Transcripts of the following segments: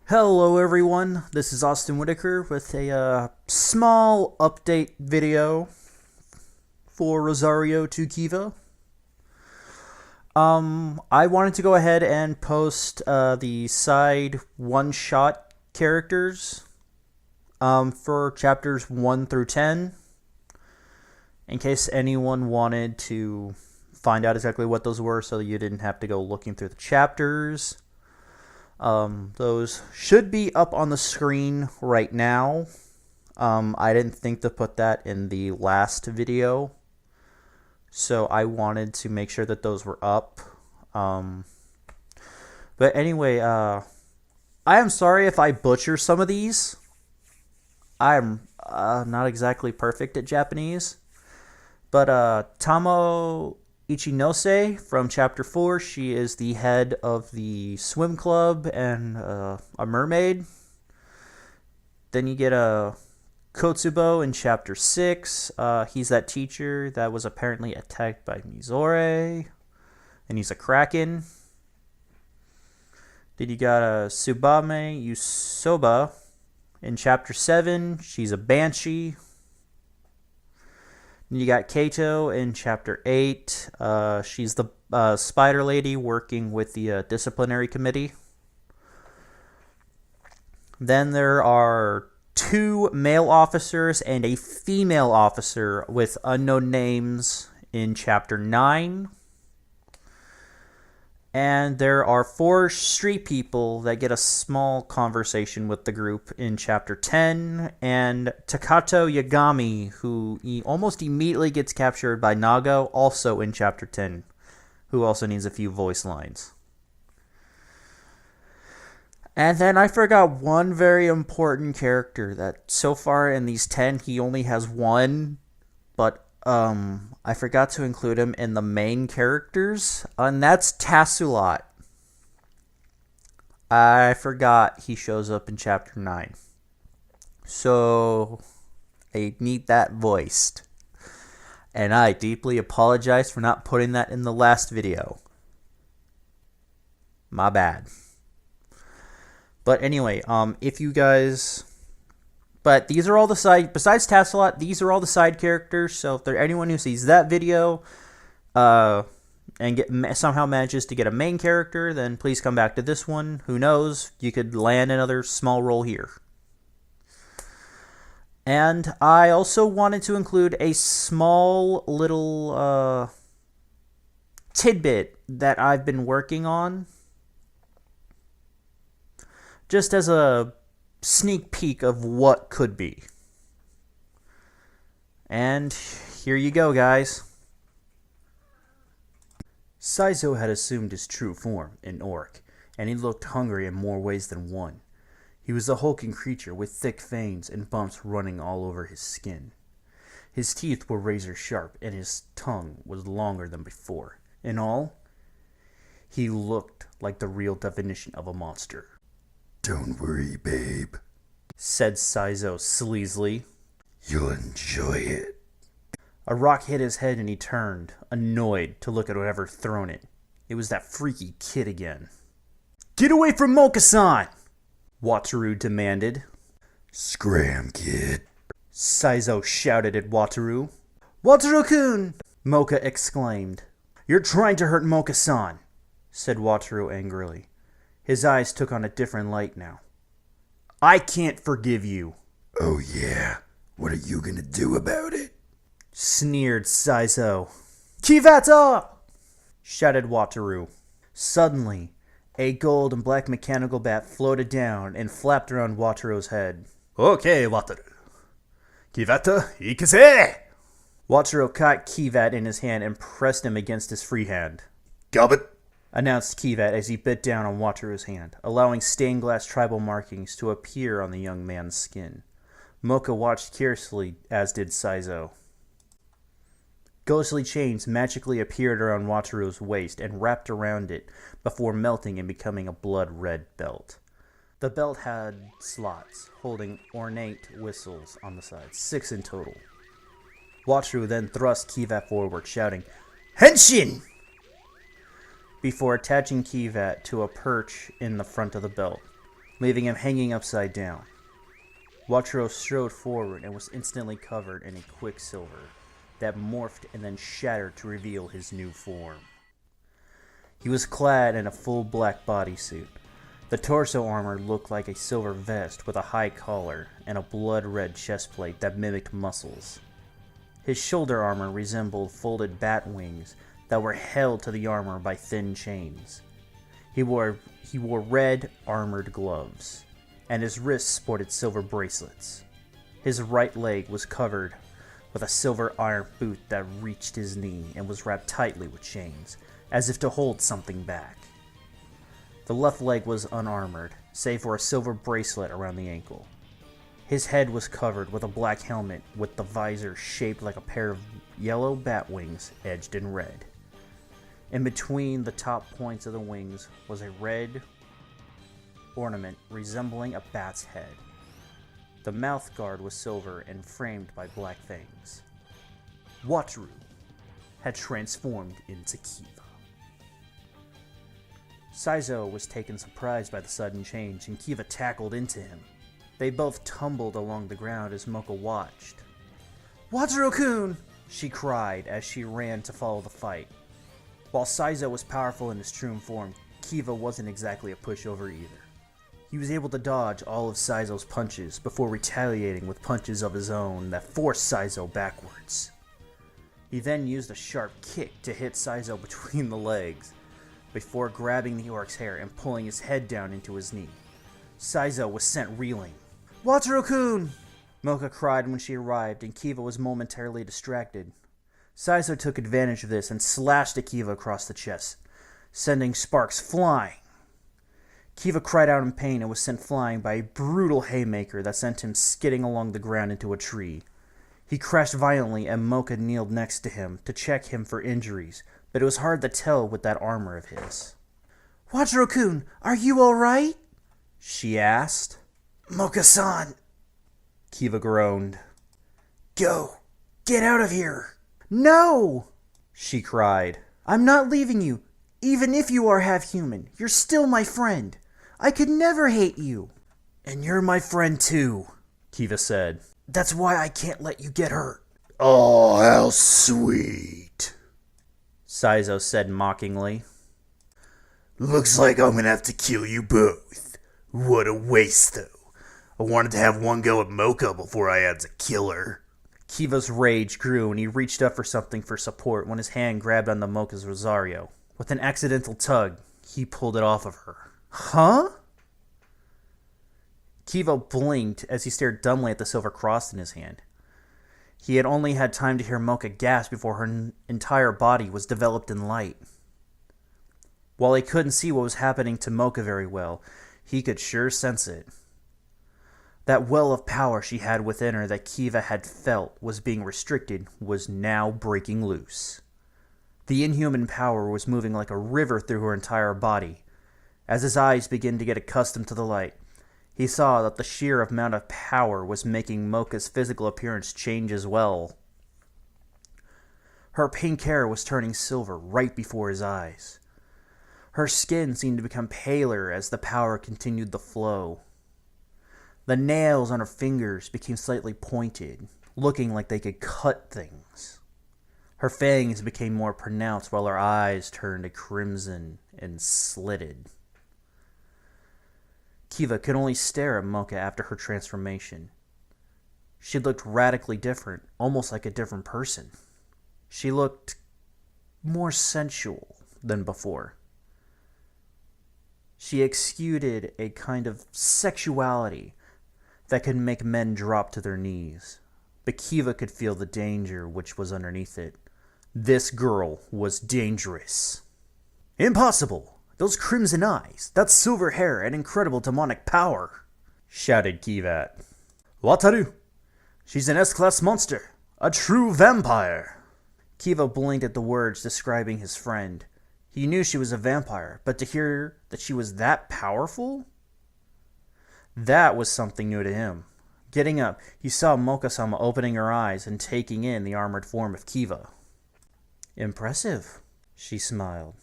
Hello everyone, this is Austin Whitaker with a small update video for Rosario to Kiva. I wanted to go ahead and post the side one-shot characters for chapters 1 through 10, in case anyone wanted to find out exactly what those were so you didn't have to go looking through the chapters. Those should be up on the screen right now. I didn't think to put that in the last video, so I wanted to make sure that those were up. But anyway, I am sorry if I butcher some of these. I'm not exactly perfect at Japanese. But Tamo Ichinose from Chapter 4, she is the head of the swim club and a mermaid. Then you get a Kotsubo in Chapter 6. He's that teacher that was apparently attacked by Mizore, and he's a kraken. Then you got a Tsubame Yusoba in Chapter 7. She's a banshee. Then you got Kato in Chapter 8. She's the spider lady working with the disciplinary committee. Then there are 2 male officers and a female officer with unknown names in Chapter 9. And there are 4 street people that get a small conversation with the group in Chapter 10. And Takato Yagami, who almost immediately gets captured by Nago, also in Chapter 10, who also needs a few voice lines. And then I forgot one very important character that so far in these 10, he only has one, but I forgot to include him in the main characters, and that's Tassulot. I forgot he shows up in Chapter 9. So, I need that voiced. And I deeply apologize for not putting that in the last video. My bad. But anyway, if you guys... But these are all the side, besides Tasselot, these are all the side characters. So if there's anyone who sees that video and somehow manages to get a main character, then please come back to this one. Who knows? You could land another small role here. And I also wanted to include a small little tidbit that I've been working on, just as a sneak peek of what could be. And here you go, guys. Saizo had assumed his true form, an orc, and he looked hungry in more ways than one. He was a hulking creature with thick fangs and bumps running all over his skin. His teeth were razor sharp, and his tongue was longer than before. In all, he looked like the real definition of a monster. "Don't worry, babe," said Saizo sleazily. "You'll enjoy it." A rock hit his head and he turned, annoyed, to look at whatever thrown it. It was that freaky kid again. "Get away from Moka-san!" Wataru demanded. "Scram, kid," Saizo shouted at Wataru. "Wataru-kun!" Moka exclaimed. "You're trying to hurt Moka-san," said Wataru angrily. His eyes took on a different light now. "I can't forgive you." "Oh yeah? What are you gonna do about it?" sneered Saizo. "Kivata!" shouted Wataru. Suddenly, a gold and black mechanical bat floated down and flapped around Wataru's head. "Okay, Wataru. Kivata, ikase!" Wataru caught Kivat in his hand and pressed him against his free hand. "Gobbit," announced Kivat as he bit down on Wataru's hand, allowing stained glass tribal markings to appear on the young man's skin. Moka watched curiously, as did Saizo. Ghostly chains magically appeared around Wataru's waist and wrapped around it before melting and becoming a blood-red belt. The belt had slots holding ornate whistles on the sides, 6 in total. Wataru then thrust Kivat forward, shouting, "Henshin!" before attaching Kivat to a perch in the front of the belt. leaving him hanging upside down. Watro strode forward and was instantly covered in a quicksilver that morphed and then shattered to reveal his new form. He was clad in a full black bodysuit. The torso armor looked like a silver vest with a high collar and a blood-red chestplate that mimicked muscles. His shoulder armor resembled folded bat wings that were held to the armor by thin chains. He wore red armored gloves, and his wrists sported silver bracelets. His right leg was covered with a silver iron boot that reached his knee and was wrapped tightly with chains, as if to hold something back. The left leg was unarmored, save for a silver bracelet around the ankle. His head was covered with a black helmet with the visor shaped like a pair of yellow bat wings edged in red. In between the top points of the wings was a red ornament resembling a bat's head. The mouth guard was silver and framed by black fangs. Wataru had transformed into Kiva. Saizo was taken surprise by the sudden change, and Kiva tackled into him. They both tumbled along the ground as Mocha watched. "Wataru-kun!" she cried as she ran to follow the fight. While Saizo was powerful in his true form, Kiva wasn't exactly a pushover either. He was able to dodge all of Saizo's punches before retaliating with punches of his own that forced Saizo backwards. He then used a sharp kick to hit Saizo between the legs, before grabbing the orc's hair and pulling his head down into his knee. Saizo was sent reeling. "Wataru-kun!" Mocha cried when she arrived, and Kiva was momentarily distracted. Saizo took advantage of this and slashed at Kiva across the chest, sending sparks flying. Kiva cried out in pain and was sent flying by a brutal haymaker that sent him skidding along the ground into a tree. He crashed violently, and Mocha kneeled next to him to check him for injuries, but it was hard to tell with that armor of his. "Wataru-kun, are you alright?" she asked. "Mocha-san," Kiva groaned. "Go! Get out of here!" "No!" she cried. "I'm not leaving you. Even if you are half human, you're still my friend. I could never hate you." "And you're my friend too," Kiva said. "That's why I can't let you get hurt." Oh, how sweet. Saizo said mockingly. Looks like I'm gonna have to kill you both. What a waste, though. I wanted to have one go at Mocha before I had to kill her. Kiva's rage grew and he reached up for something for support when his hand grabbed onto Mocha's Rosario. With an accidental tug, he pulled it off of her. "Huh?" Kiva blinked as he stared dumbly at the silver cross in his hand. He had only had time to hear Mocha gasp before her entire body was developed in light. While he couldn't see what was happening to Mocha very well, he could sure sense it. That well of power she had within her that Kiva had felt was being restricted was now breaking loose. The inhuman power was moving like a river through her entire body. As his eyes began to get accustomed to the light, he saw that the sheer amount of power was making Mocha's physical appearance change as well. Her pink hair was turning silver right before his eyes. Her skin seemed to become paler as the power continued to flow. The nails on her fingers became slightly pointed, looking like they could cut things. Her fangs became more pronounced while her eyes turned to crimson and slitted. Kiva could only stare at Mocha after her transformation. She looked radically different, almost like a different person. She looked more sensual than before. She exuded a kind of sexuality that could make men drop to their knees. But Kiva could feel the danger which was underneath it. This girl was dangerous. "Impossible! Those crimson eyes, that silver hair, and incredible demonic power!" shouted Kiva. "Wataru! She's an S-class monster! A true vampire!" Kiva blinked at the words describing his friend. He knew she was a vampire, but to hear that she was that powerful? That was something new to him. Getting up, he saw Mocha-sama opening her eyes and taking in the armored form of Kiva. "Impressive," she smiled.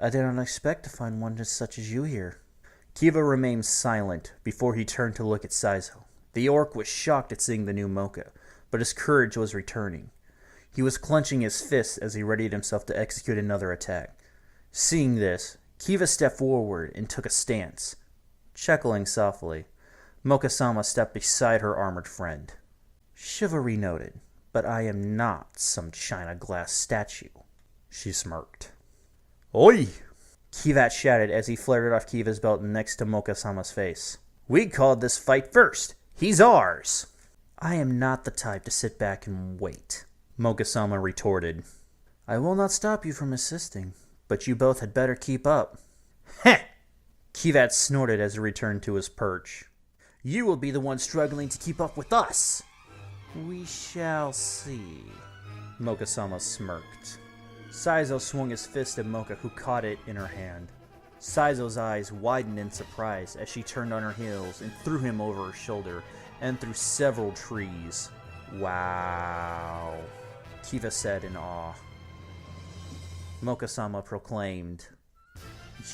"I did not expect to find one just such as you here." Kiva remained silent before he turned to look at Saizo. The orc was shocked at seeing the new Mocha, but his courage was returning. He was clenching his fists as he readied himself to execute another attack. Seeing this, Kiva stepped forward and took a stance. Chuckling softly, Mocha-sama stepped beside her armored friend. Chivalry noted, but I am not some china glass statue, she smirked. Oi! Kivat shouted as he flared off Kiva's belt next to Mocha-sama's face. We called this fight first. He's ours. I am not the type to sit back and wait, Mocha-sama retorted. I will not stop you from assisting, but you both had better keep up. Heh! Kivat snorted as he returned to his perch. You will be the one struggling to keep up with us. We shall see, Mocha-sama smirked. Saizo swung his fist at Mocha, who caught it in her hand. Saizo's eyes widened in surprise as she turned on her heels and threw him over her shoulder and through several trees. Wow, Kiva said in awe. Mocha-sama proclaimed,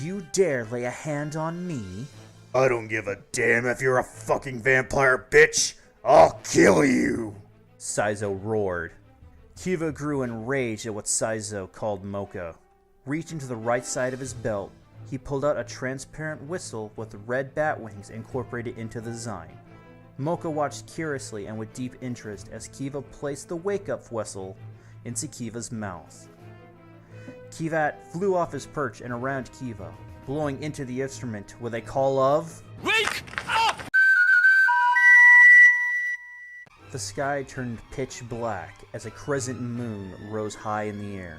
You dare lay a hand on me? I don't give a damn if you're a fucking vampire, bitch! I'll kill you! Saizo roared. Kiva grew enraged at what Saizo called Mocha. Reaching to the right side of his belt, he pulled out a transparent whistle with red bat wings incorporated into the design. Mocha watched curiously and with deep interest as Kiva placed the wake-up whistle into Kiva's mouth. Kivat flew off his perch and around Kiva, blowing into the instrument with a call of Wake up! The sky turned pitch black as a crescent moon rose high in the air.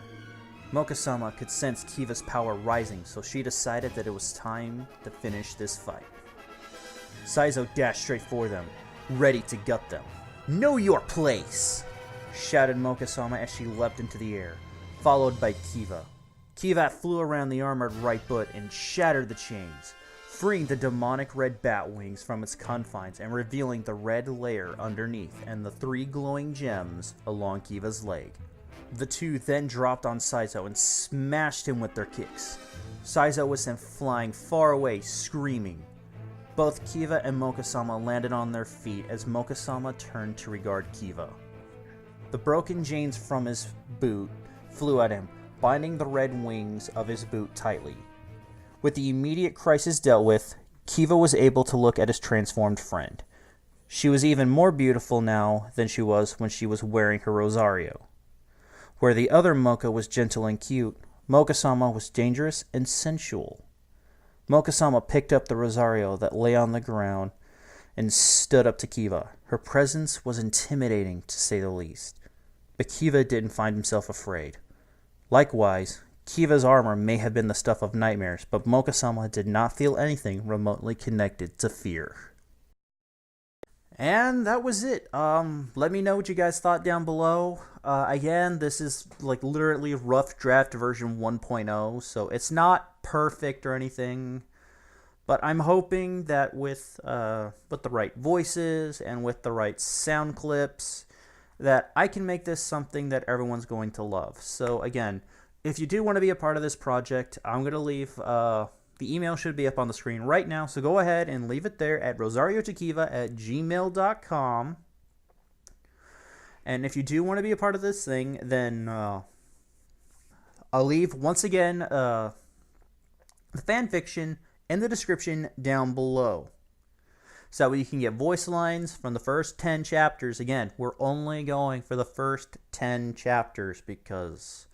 Mocha-sama could sense Kiva's power rising, so she decided that it was time to finish this fight. Saizo dashed straight for them, ready to gut them. Know your place! Shouted Mocha-sama as she leapt into the air, followed by Kiva. Kiva flew around the armored right foot and shattered the chains, freeing the demonic red bat wings from its confines and revealing the red layer underneath and the 3 glowing gems along Kiva's leg. The two then dropped on Saizo and smashed him with their kicks. Saizo was sent flying far away, screaming. Both Kiva and Mocha-sama landed on their feet as Mocha-sama turned to regard Kiva. The broken chains from his boot flew at him, binding the red wings of his boot tightly. With the immediate crisis dealt with, Kiva was able to look at his transformed friend. She was even more beautiful now than she was when she was wearing her Rosario. Where the other Mocha was gentle and cute, Mocha-sama was dangerous and sensual. Mocha-sama picked up the Rosario that lay on the ground and stood up to Kiva. Her presence was intimidating, to say the least. But Kiva didn't find himself afraid. Likewise, Kiva's armor may have been the stuff of nightmares, but Mocha-sama did not feel anything remotely connected to fear. And that was it. Let me know what you guys thought down below. Again, this is like literally rough draft version 1.0, so it's not perfect or anything. But I'm hoping that with the right voices and with the right sound clips, that I can make this something that everyone's going to love. So again, if you do want to be a part of this project, I'm going to leave, the email should be up on the screen right now. So go ahead and leave it there at rosariotequiva@gmail.com. And if you do want to be a part of this thing, then I'll leave, once again, the fan fiction in the description down below. So you can get voice lines from the first 10 chapters. Again, we're only going for the first 10 chapters because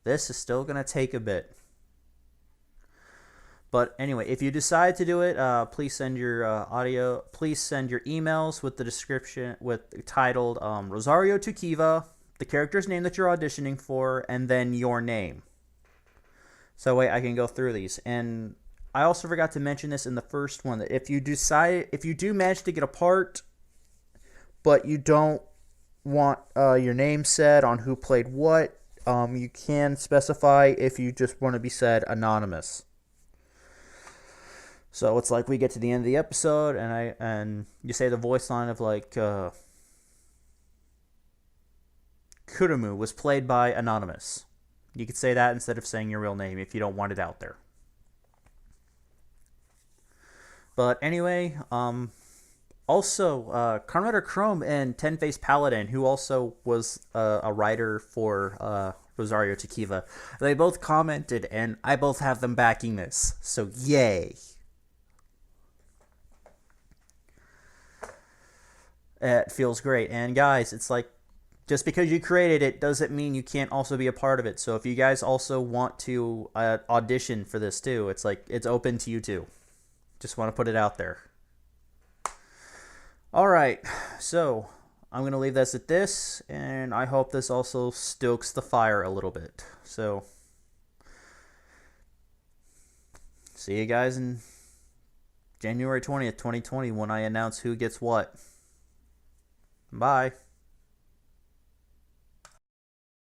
this is still going to take a bit. But anyway, if you decide to do it, please send your please send your emails with the description, titled Rosario to Kiva, the character's name that you're auditioning for, and then your name. So wait, I can go through these. And I also forgot to mention this in the first one, that if you do manage to get a part, but you don't want your name said on who played what, you can specify if you just want to be said anonymous. So it's like we get to the end of the episode, and you say the voice line of like Kurumu was played by anonymous. You could say that instead of saying your real name if you don't want it out there. But anyway, also, Carmenter Chrome and Ten Face Paladin, who also was a writer for Rosario to Kiva, they both commented, and I both have them backing this. So, yay. It feels great. And guys, it's like, just because you created it doesn't mean you can't also be a part of it. So if you guys also want to audition for this too, it's like, it's open to you too. Just want to put it out there. All right, so I'm going to leave this at this, and I hope this also stokes the fire a little bit. So, see you guys in January 20th, 2020 when I announce who gets what. Bye.